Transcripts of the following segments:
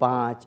5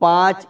5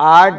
8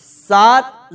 7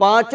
5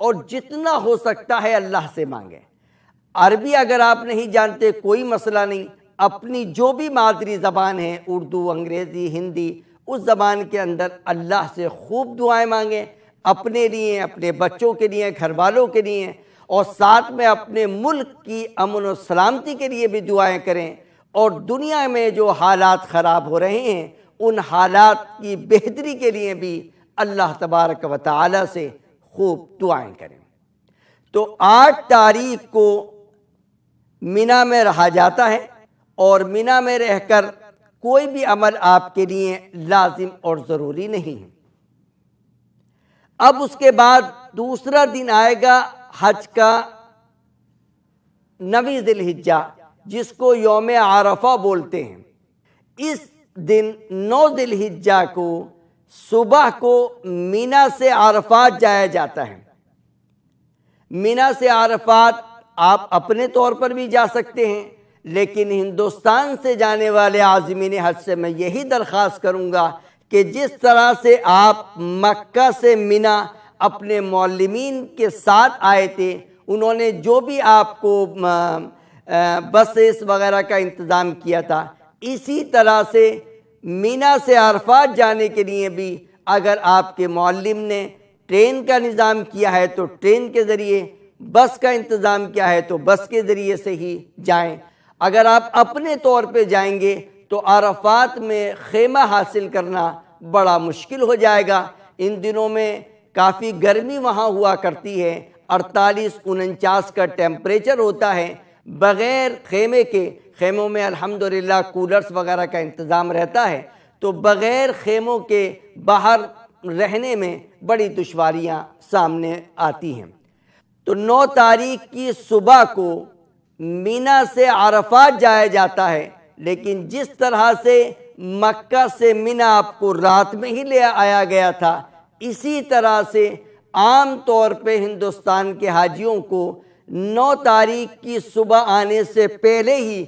اور جتنا ہو سکتا ہے اللہ سے مانگیں۔ عربی اگر آپ نہیں جانتے کوئی مسئلہ نہیں، اپنی جو بھی مادری زبان ہے، اردو، انگریزی، ہندی، اس زبان کے اندر اللہ سے خوب دعائیں مانگیں، اپنے لیے، اپنے بچوں کے لیے، گھر والوں کے لیے، اور ساتھ میں اپنے ملک کی امن و سلامتی کے لیے بھی دعائیں کریں، اور دنیا میں جو حالات خراب ہو رہے ہیں ان حالات کی بہتری کے لیے بھی اللہ تبارک و تعالی سے خوب دعائیں کریں۔ تو 8 تاریخ کو مینا میں رہا جاتا ہے، اور مینا میں رہ کر کوئی بھی عمل آپ کے لیے لازم اور ضروری نہیں ہے۔ اب اس کے بعد دوسرا دن آئے گا حج کا 9 ذی الحجہ، جس کو یوم عرفہ بولتے ہیں۔ اس دن 9 ذی الحجہ کو صبح کو مینا سے عرفات جایا جاتا ہے۔ مینا سے عرفات آپ اپنے طور پر بھی جا سکتے ہیں، لیکن ہندوستان سے جانے والے عازمین حج سے میں یہی درخواست کروں گا کہ جس طرح سے آپ مکہ سے مینا اپنے معلمین کے ساتھ آئے تھے، انہوں نے جو بھی آپ کو بسز وغیرہ کا انتظام کیا تھا، اسی طرح سے مینا سے عرفات جانے کے لیے بھی اگر آپ کے معلم نے ٹرین کا نظام کیا ہے تو ٹرین کے ذریعے، بس کا انتظام کیا ہے تو بس کے ذریعے سے ہی جائیں۔ اگر آپ اپنے طور پہ جائیں گے تو عرفات میں خیمہ حاصل کرنا بڑا مشکل ہو جائے گا۔ ان دنوں میں کافی گرمی وہاں ہوا کرتی ہے، 48-49 کا ٹیمپریچر ہوتا ہے۔ بغیر خیمے کے، خیموں میں الحمدللہ کولرز وغیرہ کا انتظام رہتا ہے، تو بغیر خیموں کے باہر رہنے میں بڑی دشواریاں سامنے آتی ہیں۔ تو 9 تاریخ کی صبح کو مینا سے عرفات جایا جاتا ہے، لیکن جس طرح سے مکہ سے مینا آپ کو رات میں ہی لے آیا گیا تھا، اسی طرح سے عام طور پہ ہندوستان کے حاجیوں کو 9 تاریخ کی صبح آنے سے پہلے ہی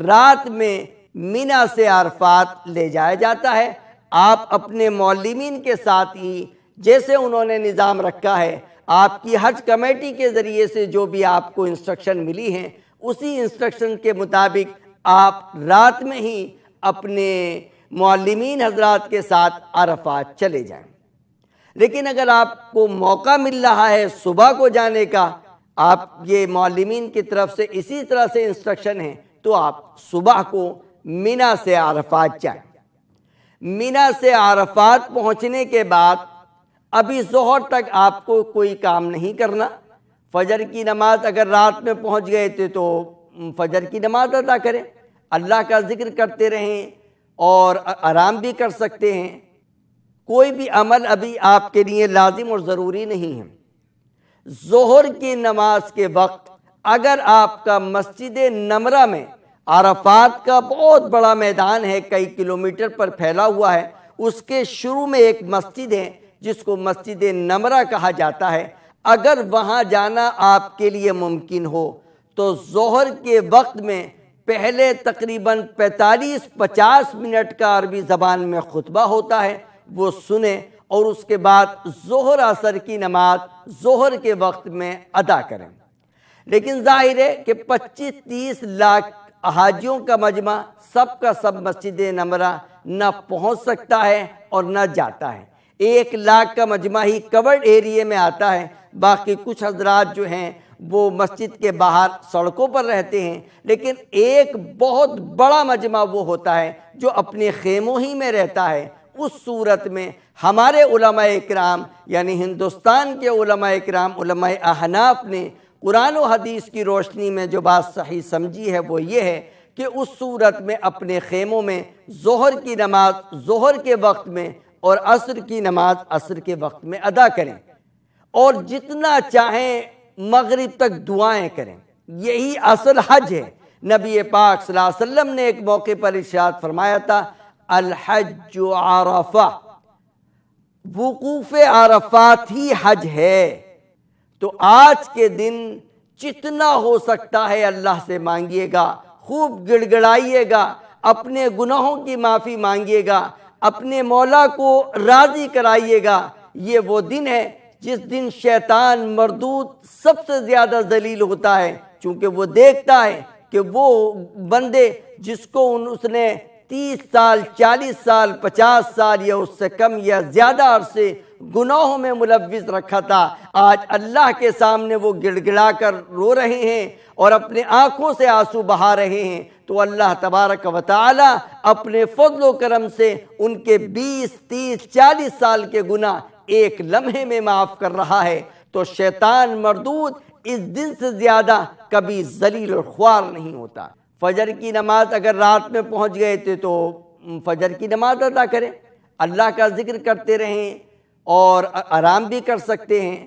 رات میں مینا سے عرفات لے جایا جاتا ہے۔ آپ اپنے معلمین کے ساتھ ہی، جیسے انہوں نے نظام رکھا ہے، آپ کی حج کمیٹی کے ذریعے سے جو بھی آپ کو انسٹرکشن ملی ہیں، اسی انسٹرکشن کے مطابق آپ رات میں ہی اپنے معلمین حضرات کے ساتھ عرفات چلے جائیں۔ لیکن اگر آپ کو موقع مل رہا ہے صبح کو جانے کا، آپ یہ معلمین کی طرف سے اسی طرح سے انسٹرکشن ہے، تو آپ صبح کو مینا سے عرفات جائیں۔ مینا سے عرفات پہنچنے کے بعد ابھی ظہر تک آپ کو کوئی کام نہیں کرنا۔ فجر کی نماز اگر رات میں پہنچ گئے تھے تو فجر کی نماز ادا کریں، اللہ کا ذکر کرتے رہیں اور آرام بھی کر سکتے ہیں۔ کوئی بھی عمل ابھی آپ کے لیے لازم اور ضروری نہیں ہے۔ ظہر کی نماز کے وقت اگر آپ کا مسجد نمرہ میں، عرفات کا بہت بڑا میدان ہے، کئی کلومیٹر پر پھیلا ہوا ہے، اس کے شروع میں ایک مسجد ہے جس کو مسجد نمرہ کہا جاتا ہے، اگر وہاں جانا آپ کے لیے ممکن ہو تو ظہر کے وقت میں پہلے تقریباً 45-50 منٹ کا عربی زبان میں خطبہ ہوتا ہے، وہ سنیں، اور اس کے بعد ظہر عصر کی نماز ظہر کے وقت میں ادا کریں۔ لیکن ظاہر ہے کہ 25-30 لاکھ حاجیوں کا مجمع سب کا سب مسجد نمرہ نہ پہنچ سکتا ہے اور نہ جاتا ہے۔ 1 لاکھ کا مجمع ہی کورڈ ایریے میں آتا ہے، باقی کچھ حضرات جو ہیں وہ مسجد کے باہر سڑکوں پر رہتے ہیں، لیکن ایک بہت بڑا مجمع وہ ہوتا ہے جو اپنے خیموں ہی میں رہتا ہے۔ اس صورت میں ہمارے علماء اکرام، یعنی ہندوستان کے علماء اکرام، علماء احناف نے قرآن و حدیث کی روشنی میں جو بات صحیح سمجھی ہے وہ یہ ہے کہ اس صورت میں اپنے خیموں میں ظہر کی نماز ظہر کے وقت میں اور عصر کی نماز عصر کے وقت میں ادا کریں، اور جتنا چاہیں مغرب تک دعائیں کریں۔ یہی اصل حج ہے۔ نبی پاک صلی اللہ علیہ وسلم نے ایک موقع پر ارشاد فرمایا تھا، الحج عرفہ، وقوف عرفات ہی حج ہے۔ تو آج کے دن جتنا ہو سکتا ہے اللہ سے مانگیے گا، خوب گڑ گڑائیے گا، اپنے گناہوں کی معافی مانگیے گا، اپنے مولا کو راضی کرائیے گا۔ یہ وہ دن ہے جس دن شیطان مردود سب سے زیادہ ذلیل ہوتا ہے، چونکہ وہ دیکھتا ہے کہ وہ بندے جس کو اس نے 30 سال 40 سال 50 سال یا اس سے کم یا زیادہ عرصے گناہوں میں ملوث رکھا تھا، آج اللہ کے سامنے وہ گڑ گڑا کر رو رہے ہیں اور اپنے آنکھوں سے آنسو بہا رہے ہیں، تو اللہ تبارک و تعالی اپنے فضل و کرم سے ان کے 20 30 40 سال کے گناہ ایک لمحے میں معاف کر رہا ہے۔ تو شیطان مردود اس دن سے زیادہ کبھی ذلیل اور خوار نہیں ہوتا۔ فجر کی نماز اگر رات میں پہنچ گئے تھے تو فجر کی نماز ادا کریں، اللہ کا ذکر کرتے رہیں اور آرام بھی کر سکتے ہیں۔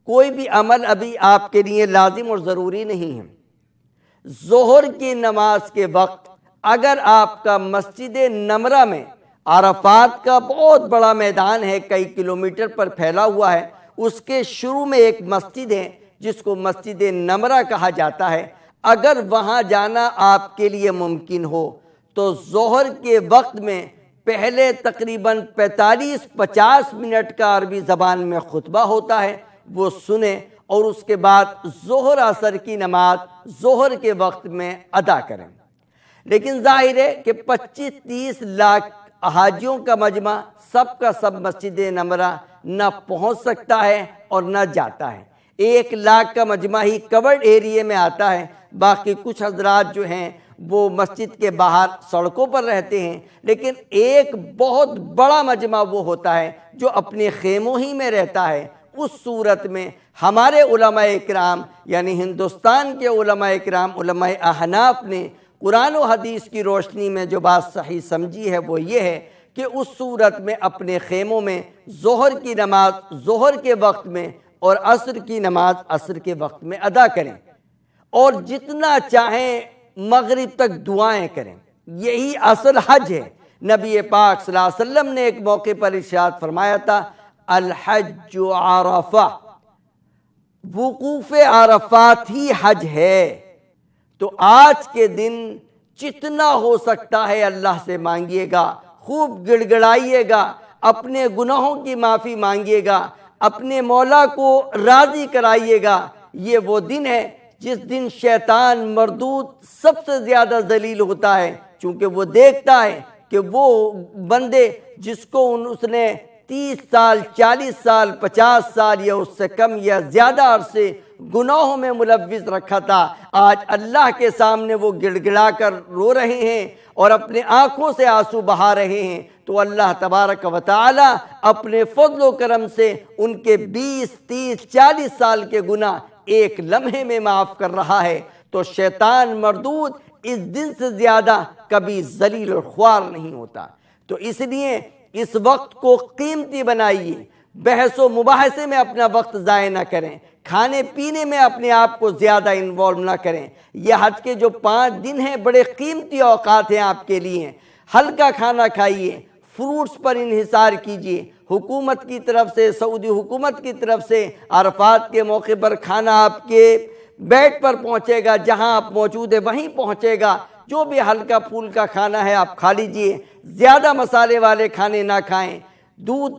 کوئی بھی عمل ابھی آپ کے لیے لازم اور ضروری نہیں ہے۔ ظہر کی نماز کے وقت اگر آپ کا مسجد نمرہ میں، عرفات کا بہت بڑا میدان ہے، کئی کلومیٹر پر پھیلا ہوا ہے، اس کے شروع میں ایک مسجد ہے جس کو مسجد نمرہ کہا جاتا ہے، اگر وہاں جانا آپ کے لیے ممکن ہو تو ظہر کے وقت میں پہلے تقریباً 45-50 منٹ کا عربی زبان میں خطبہ ہوتا ہے، وہ سنیں اور اس کے بعد ظہر عصر کی نماز ظہر کے وقت میں ادا کریں۔ لیکن ظاہر ہے کہ 25-30 لاکھ حاجیوں کا مجمع سب کا سب مسجد نمرہ نہ پہنچ سکتا ہے اور نہ جاتا ہے۔ 1 لاکھ کا مجمع ہی کورڈ ایریے میں آتا ہے، باقی کچھ حضرات جو ہیں وہ مسجد کے باہر سڑکوں پر رہتے ہیں، لیکن ایک بہت بڑا مجمع وہ ہوتا ہے جو اپنے خیموں ہی میں رہتا ہے۔ اس صورت میں ہمارے علماء اکرام یعنی ہندوستان کے علماء اکرام علماء احناف نے قرآن و حدیث کی روشنی میں جو بات صحیح سمجھی ہے وہ یہ ہے کہ اس صورت میں اپنے خیموں میں ظہر کی نماز ظہر کے وقت میں اور عصر کی نماز عصر کے وقت میں ادا کریں، اور جتنا چاہیں مغرب تک دعائیں کریں۔ یہی اصل حج ہے۔ نبی پاک صلی اللہ علیہ وسلم نے ایک موقع پر ارشاد فرمایا تھا، الحج عرفہ، وقوف عرفات ہی حج ہے۔ تو آج کے دن جتنا ہو سکتا ہے اللہ سے مانگیے گا، خوب گڑ گڑائیے گا، اپنے گناہوں کی معافی مانگیے گا، اپنے مولا کو راضی کرائیے گا۔ یہ وہ دن ہے جس دن شیطان مردود سب سے زیادہ ذلیل ہوتا ہے، چونکہ وہ دیکھتا ہے کہ وہ بندے جس کو اس نے 30 سال 40 سال 50 سال یا اس سے کم یا زیادہ عرصے گناہوں میں ملوث رکھا تھا، آج اللہ کے سامنے وہ گڑ گڑا کر رو رہے ہیں اور اپنے آنکھوں سے آنسو بہا رہے ہیں۔ تو اللہ تبارک و تعالی اپنے فضل و کرم سے ان کے 20 30 40 سال کے گناہ ایک لمحے میں معاف کر رہا ہے۔ تو شیطان مردود اس دن سے زیادہ کبھی ذلیل اور خوار نہیں ہوتا۔ تو اس لیے اس وقت کو قیمتی بنائیے، بحث و مباحثے میں اپنا وقت ضائع نہ کریں، کھانے پینے میں اپنے آپ کو زیادہ انوالو نہ کریں۔ یہ حج کے جو 5 دن ہیں بڑے قیمتی اوقات ہیں آپ کے لیے۔ ہلکا کھانا کھائیے، فروٹس پر انحصار کیجیے۔ حکومت کی طرف سے، سعودی حکومت کی طرف سے عرفات کے موقع پر کھانا آپ کے بیڈ پر پہنچے گا، جہاں آپ موجود ہیں وہیں پہنچے گا۔ جو بھی ہلکا پھول کا کھانا ہے آپ کھا لیجئے، زیادہ مسالے والے کھانے نہ کھائیں۔ دودھ،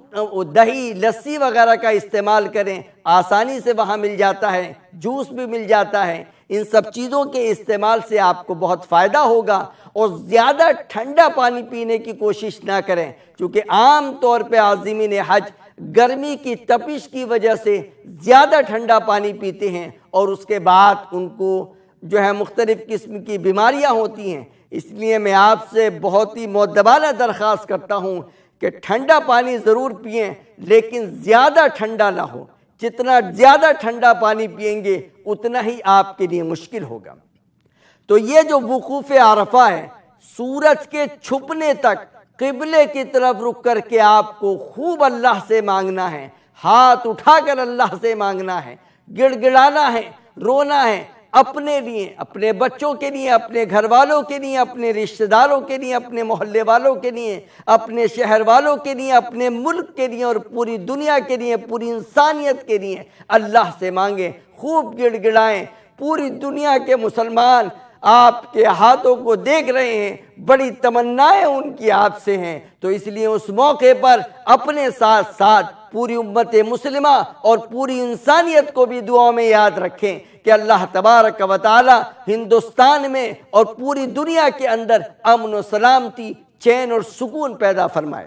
دہی، لسی وغیرہ کا استعمال کریں، آسانی سے وہاں مل جاتا ہے، جوس بھی مل جاتا ہے۔ ان سب چیزوں کے استعمال سے آپ کو بہت فائدہ ہوگا، اور زیادہ ٹھنڈا پانی پینے کی کوشش نہ کریں، کیونکہ عام طور پہ عازمین حج گرمی کی تپش کی وجہ سے زیادہ ٹھنڈا پانی پیتے ہیں اور اس کے بعد ان کو جو ہے مختلف قسم کی بیماریاں ہوتی ہیں۔ اس لیے میں آپ سے بہت ہی مؤدبانہ درخواست کرتا ہوں کہ ٹھنڈا پانی ضرور پئیں، لیکن زیادہ ٹھنڈا نہ ہو۔ جتنا زیادہ ٹھنڈا پانی پئیں گے اتنا ہی آپ کے لیے مشکل ہوگا۔ تو یہ جو وقوف عرفہ ہے، سورج کے چھپنے تک قبلے کی طرف رک کر کے آپ کو خوب اللہ سے مانگنا ہے، ہاتھ اٹھا کر اللہ سے مانگنا ہے، گڑ گڑانا ہے، رونا ہے، اپنے لیے، اپنے بچوں کے لیے، اپنے گھر والوں کے لیے، اپنے رشتہ داروں کے لیے، اپنے محلے والوں کے لیے، اپنے شہر والوں کے لیے، اپنے ملک کے لیے اور پوری دنیا کے لیے، پوری انسانیت کے لیے اللہ سے مانگیں، خوب گڑ گڑائیں۔ پوری دنیا کے مسلمان آپ کے ہاتھوں کو دیکھ رہے ہیں، بڑی تمنائیں ان کی آپ سے ہیں، تو اس لیے اس موقع پر اپنے ساتھ ساتھ پوری امت مسلمہ اور پوری انسانیت کو بھی دعاؤں میں یاد رکھیں کہ اللہ تبارک و تعالی ہندوستان میں اور پوری دنیا کے اندر امن و سلامتی، چین اور سکون پیدا فرمائے۔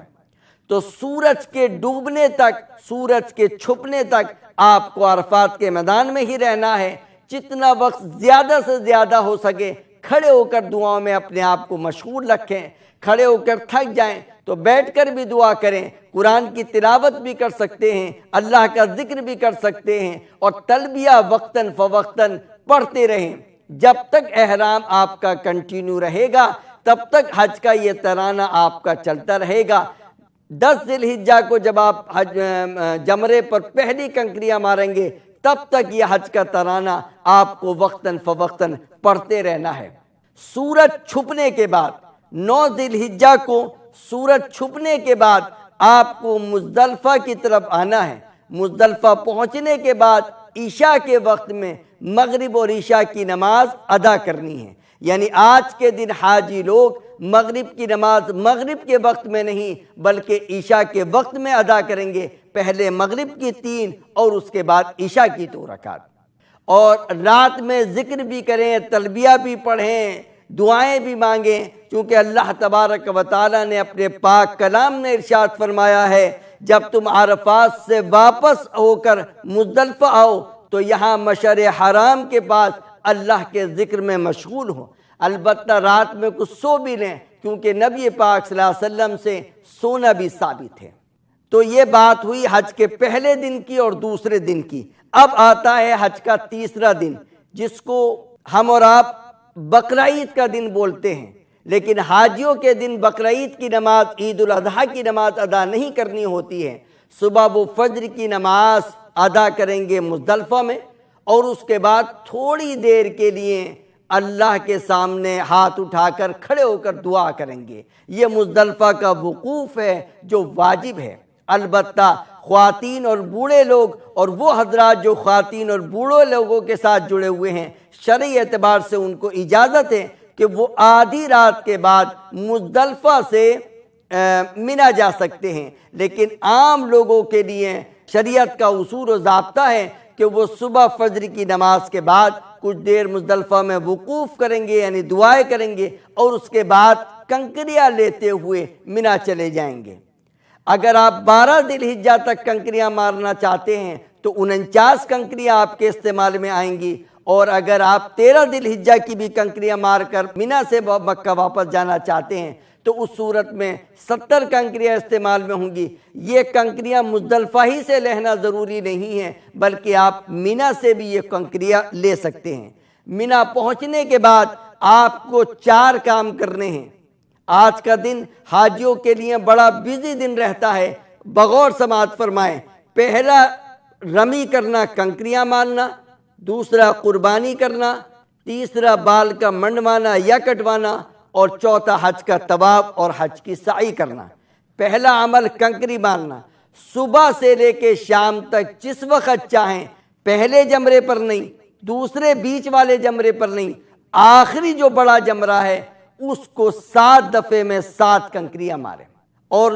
تو سورج کے ڈوبنے تک، سورج کے چھپنے تک آپ کو عرفات کے میدان میں ہی رہنا ہے۔ جتنا وقت زیادہ سے زیادہ ہو سکے کھڑے ہو کر دعاؤں میں اپنے آپ کو مشغول رکھیں۔ کھڑے ہو کر تھک جائیں تو بیٹھ کر بھی دعا کریں، قرآن کی تلاوت بھی کر سکتے ہیں، اللہ کا ذکر بھی کر سکتے ہیں، اور تلبیہ وقتاً فوقتاً پڑھتے رہیں۔ جب تک احرام آپ کا کنٹینیو رہے گا تب تک حج کا یہ ترانہ آپ کا چلتا رہے گا۔ 10 ذی الحجہ کو جب آپ جمرے پر پہلی کنکریاں ماریں گے تب تک یہ حج کا ترانہ آپ کو وقتاً فوقتاً پڑھتے رہنا ہے۔ سورج چھپنے کے بعد 9 ذی الحجہ کو سورج چھپنے کے بعد آپ کو مزدلفہ کی طرف آنا ہے۔ مزدلفہ پہنچنے کے بعد عشاء کے وقت میں مغرب اور عشاء کی نماز ادا کرنی ہے۔ یعنی آج کے دن حاجی لوگ مغرب کی نماز مغرب کے وقت میں نہیں بلکہ عشاء کے وقت میں ادا کریں گے۔ پہلے مغرب کی 3 اور اس کے بعد عشاء کی 2 رکعت، اور رات میں ذکر بھی کریں، تلبیہ بھی پڑھیں، دعائیں بھی مانگیں، چونکہ اللہ تبارک و تعالی نے اپنے پاک کلام میں ارشاد فرمایا ہے جب تم عرفات سے واپس ہو کر مزدلفہ آؤ تو یہاں مشعر حرام کے پاس اللہ کے ذکر میں مشغول ہو۔ البتہ رات میں کچھ سو بھی لیں، کیونکہ نبی پاک صلی اللہ علیہ وسلم سے سونا بھی ثابت ہے۔ تو یہ بات ہوئی حج کے پہلے دن کی اور دوسرے دن کی۔ اب آتا ہے حج کا تیسرا دن، جس کو ہم اور آپ بقرعید کا دن بولتے ہیں، لیکن حاجیوں کے دن بقرعید کی نماز، عید الاضحیٰ کی نماز ادا نہیں کرنی ہوتی ہے۔ صبح وہ فجر کی نماز ادا کریں گے مزدلفہ میں، اور اس کے بعد تھوڑی دیر کے لیے اللہ کے سامنے ہاتھ اٹھا کر کھڑے ہو کر دعا کریں گے۔ یہ مزدلفہ کا وقوف ہے جو واجب ہے۔ البتہ خواتین اور بوڑھے لوگ اور وہ حضرات جو خواتین اور بوڑھے لوگوں کے ساتھ جڑے ہوئے ہیں، شرعی اعتبار سے ان کو اجازت ہے کہ وہ آدھی رات کے بعد مزدلفہ سے منا جا سکتے ہیں، لیکن عام لوگوں کے لیے شریعت کا اصول و ضابطہ ہے کہ وہ صبح فجر کی نماز کے بعد کچھ دیر مزدلفہ میں وقوف کریں گے، یعنی دعائیں کریں گے، اور اس کے بعد کنکریاں لیتے ہوئے منا چلے جائیں گے۔ اگر آپ 12 ذی الحجہ تک کنکریاں مارنا چاہتے ہیں تو 49 کنکریاں آپ کے استعمال میں آئیں گی، اور اگر آپ 13 ذی الحجہ کی بھی کنکریاں مار کر منا سے مکہ واپس جانا چاہتے ہیں تو اس صورت میں 70 کنکریاں استعمال میں ہوں گی۔ یہ کنکریاں مزدلفہ ہی سے لینا ضروری نہیں ہے، بلکہ آپ منا سے بھی یہ کنکریاں لے سکتے ہیں۔ منا پہنچنے کے بعد آپ کو 4 کام کرنے ہیں۔ آج کا دن حاجیوں کے لیے بڑا بزی دن رہتا ہے، بغور سماعت فرمائیں۔ پہلا رمی کرنا، کنکریاں مارنا، دوسرا قربانی کرنا، تیسرا بال کا منڈوانا یا کٹوانا، اور چوتھا حج کا طواف اور حج کی سعی کرنا۔ پہلا عمل کنکری مارنا، صبح سے لے کے شام تک جس وقت چاہیں، پہلے جمرے پر نہیں، دوسرے بیچ والے جمرے پر نہیں، آخری جو بڑا جمرہ ہے اس کو 7 دفعے میں 7 کنکریاں ماریں۔ اور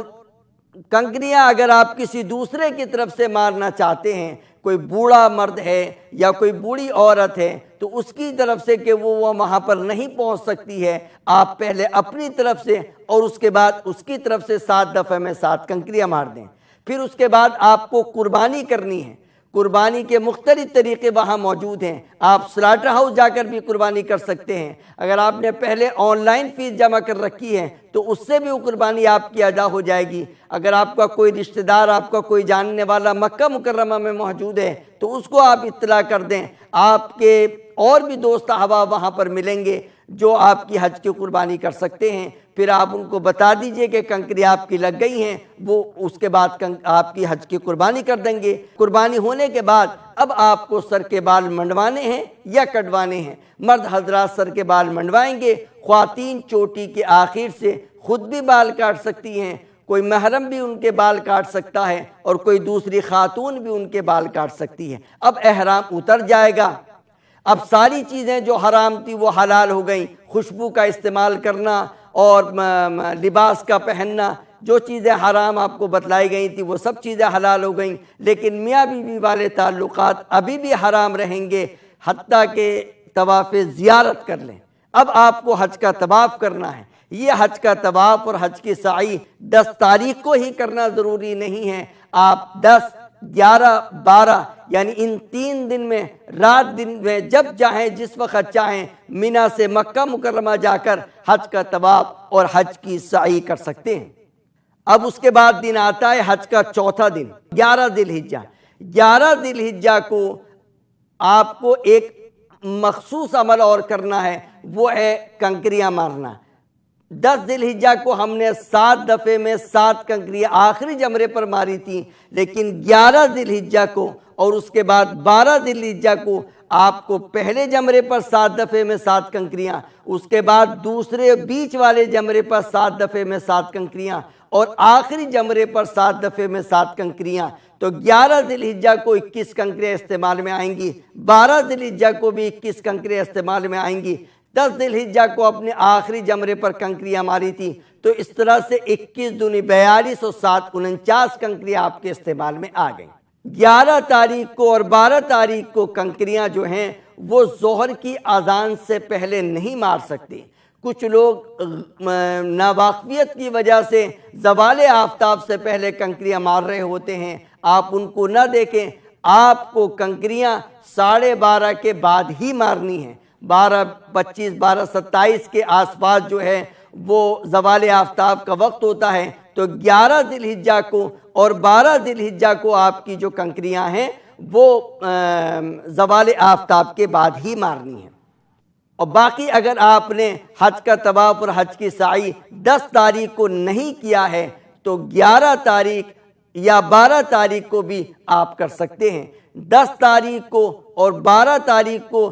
کنکریاں اگر آپ کسی دوسرے کی طرف سے مارنا چاہتے ہیں، کوئی بوڑھا مرد ہے یا کوئی بوڑھی عورت ہے تو اس کی طرف سے کہ وہ وہاں پر نہیں پہنچ سکتی ہے، آپ پہلے اپنی طرف سے اور اس کے بعد اس کی طرف سے 7 دفعے میں 7 کنکریاں مار دیں۔ پھر اس کے بعد آپ کو قربانی کرنی ہے۔ قربانی کے مختلف طریقے وہاں موجود ہیں، آپ سلاٹر ہاؤس جا کر بھی قربانی کر سکتے ہیں۔ اگر آپ نے پہلے آن لائن فیس جمع کر رکھی ہے تو اس سے بھی وہ قربانی آپ کی ادا ہو جائے گی۔ اگر آپ کا کوئی رشتہ دار، آپ کا کوئی جاننے والا مکہ مکرمہ میں موجود ہے تو اس کو آپ اطلاع کر دیں۔ آپ کے اور بھی دوست احباب وہاں پر ملیں گے جو آپ کی حج کی قربانی کر سکتے ہیں۔ پھر آپ ان کو بتا دیجئے کہ کنکری آپ کی لگ گئی ہیں، وہ اس کے بعد آپ کی حج کی قربانی کر دیں گے۔ قربانی ہونے کے بعد اب آپ کو سر کے بال منڈوانے ہیں یا کٹوانے ہیں۔ مرد حضرات سر کے بال منڈوائیں گے، خواتین چوٹی کے آخر سے خود بھی بال کاٹ سکتی ہیں، کوئی محرم بھی ان کے بال کاٹ سکتا ہے، اور کوئی دوسری خاتون بھی ان کے بال کاٹ سکتی ہے۔ اب احرام اتر جائے گا، اب ساری چیزیں جو حرام تھی وہ حلال ہو گئیں۔ خوشبو کا استعمال کرنا اور لباس کا پہننا، جو چیزیں حرام آپ کو بتلائی گئی تھی وہ سب چیزیں حلال ہو گئیں، لیکن میاں بیوی والے تعلقات ابھی بھی حرام رہیں گے حتیٰ کہ طواف زیارت کر لیں۔ اب آپ کو حج کا طواف کرنا ہے۔ یہ حج کا طواف اور حج کی سعی 10 تاریخ کو ہی کرنا ضروری نہیں ہے، آپ 10، 11، 12 یعنی ان 3 دن میں رات دن میں جب چاہیں جس وقت چاہیں مینا سے مکہ مکرمہ جا کر حج کا طواف اور حج کی سعی کر سکتے ہیں۔ اب اس کے بعد دن آتا ہے حج کا چوتھا دن، 11 ذی الحجہ۔ 11 ذی الحجہ کو آپ کو ایک مخصوص عمل اور کرنا ہے، وہ ہے کنکریاں مارنا۔ 10 ذی الحجہ کو ہم نے 7 دفعے میں 7 کنکریاں آخری جمرے پر ماری تھی، لیکن 11 ذی الحجہ کو اور اس کے بعد 12 ذی الحجہ کو آپ کو پہلے جمرے پر 7 دفعے میں 7 کنکریاں، اس کے بعد دوسرے بیچ والے جمرے پر 7 دفعے میں 7 کنکریاں اور آخری جمرے پر 7 دفعے میں 7 کنکریاں۔ تو 11 ذی الحجہ کو 21 کنکریاں استعمال میں آئیں گی، 12 ذی الحجہ کو بھی 21 کنکریاں استعمال میں آئیں گی، 10 ذی الحجہ کو اپنے آخری جمرے پر کنکریاں ماری تھی، تو اس طرح سے 21 دونی 42 اور 7 49 کنکریاں آپ کے استعمال میں آ گئیں۔ 11 تاریخ کو اور 12 تاریخ کو کنکریاں جو ہیں وہ ظہر کی اذان سے پہلے نہیں مار سکتے۔ کچھ لوگ ناواقفیت کی وجہ سے زوال آفتاب سے پہلے کنکریاں مار رہے ہوتے ہیں، آپ ان کو نہ دیکھیں، آپ کو کنکریاں 12:30 کے بعد ہی مارنی ہیں۔ 12:25 12:27 کے آس پاس جو ہے وہ زوال آفتاب کا وقت ہوتا ہے، تو 11 ذی الحجہ کو اور 12 ذی الحجہ کو آپ کی جو کنکریاں ہیں وہ زوال آفتاب کے بعد ہی مارنی ہیں۔ اور باقی اگر آپ نے حج کا طواف اور حج کی سعی 10 تاریخ کو نہیں کیا ہے تو 11 تاریخ یا 12 تاریخ کو بھی آپ کر سکتے ہیں۔ 10 تاریخ کو اور 12 تاریخ کو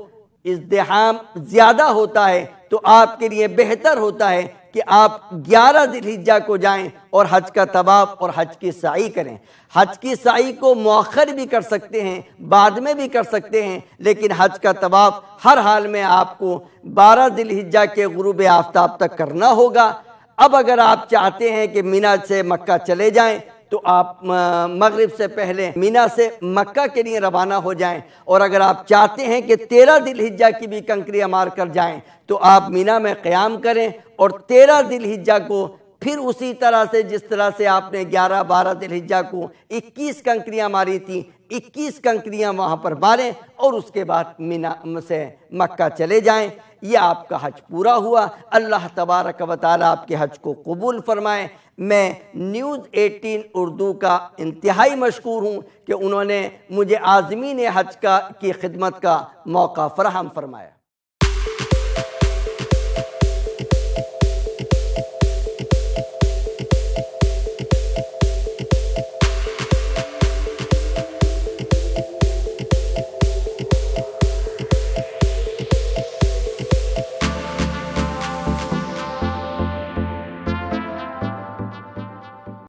ازدحام زیادہ ہوتا ہے، تو آپ کے لیے بہتر ہوتا ہے کہ آپ 11 ذی الحجہ کو جائیں اور حج کا طواف اور حج کی سعی کریں۔ حج کی سعی کو مؤخر بھی کر سکتے ہیں، بعد میں بھی کر سکتے ہیں، لیکن حج کا طواف ہر حال میں آپ کو 12 ذی الحجہ کے غروب آفتاب تک کرنا ہوگا۔ اب اگر آپ چاہتے ہیں کہ مینا سے مکہ چلے جائیں تو آپ مغرب سے پہلے مینا سے مکہ کے لیے روانہ ہو جائیں، اور اگر آپ چاہتے ہیں کہ 13 ذی الحجہ کی بھی کنکریاں مار کر جائیں تو آپ مینا میں قیام کریں، اور 13 ذی الحجہ کو پھر اسی طرح سے جس طرح سے آپ نے 11 12 ذی الحجہ کو 21 کنکریاں ماری تھی، 21 کنکریاں وہاں پر ماریں اور اس کے بعد مینا سے مکہ چلے جائیں۔ یہ آپ کا حج پورا ہوا۔ اللہ تبارک و تعالیٰ آپ کے حج کو قبول فرمائے۔ میں نیوز 18 اردو کا انتہائی مشکور ہوں کہ انہوں نے مجھے عازمین حج کی خدمت کا موقع فراہم فرمایا۔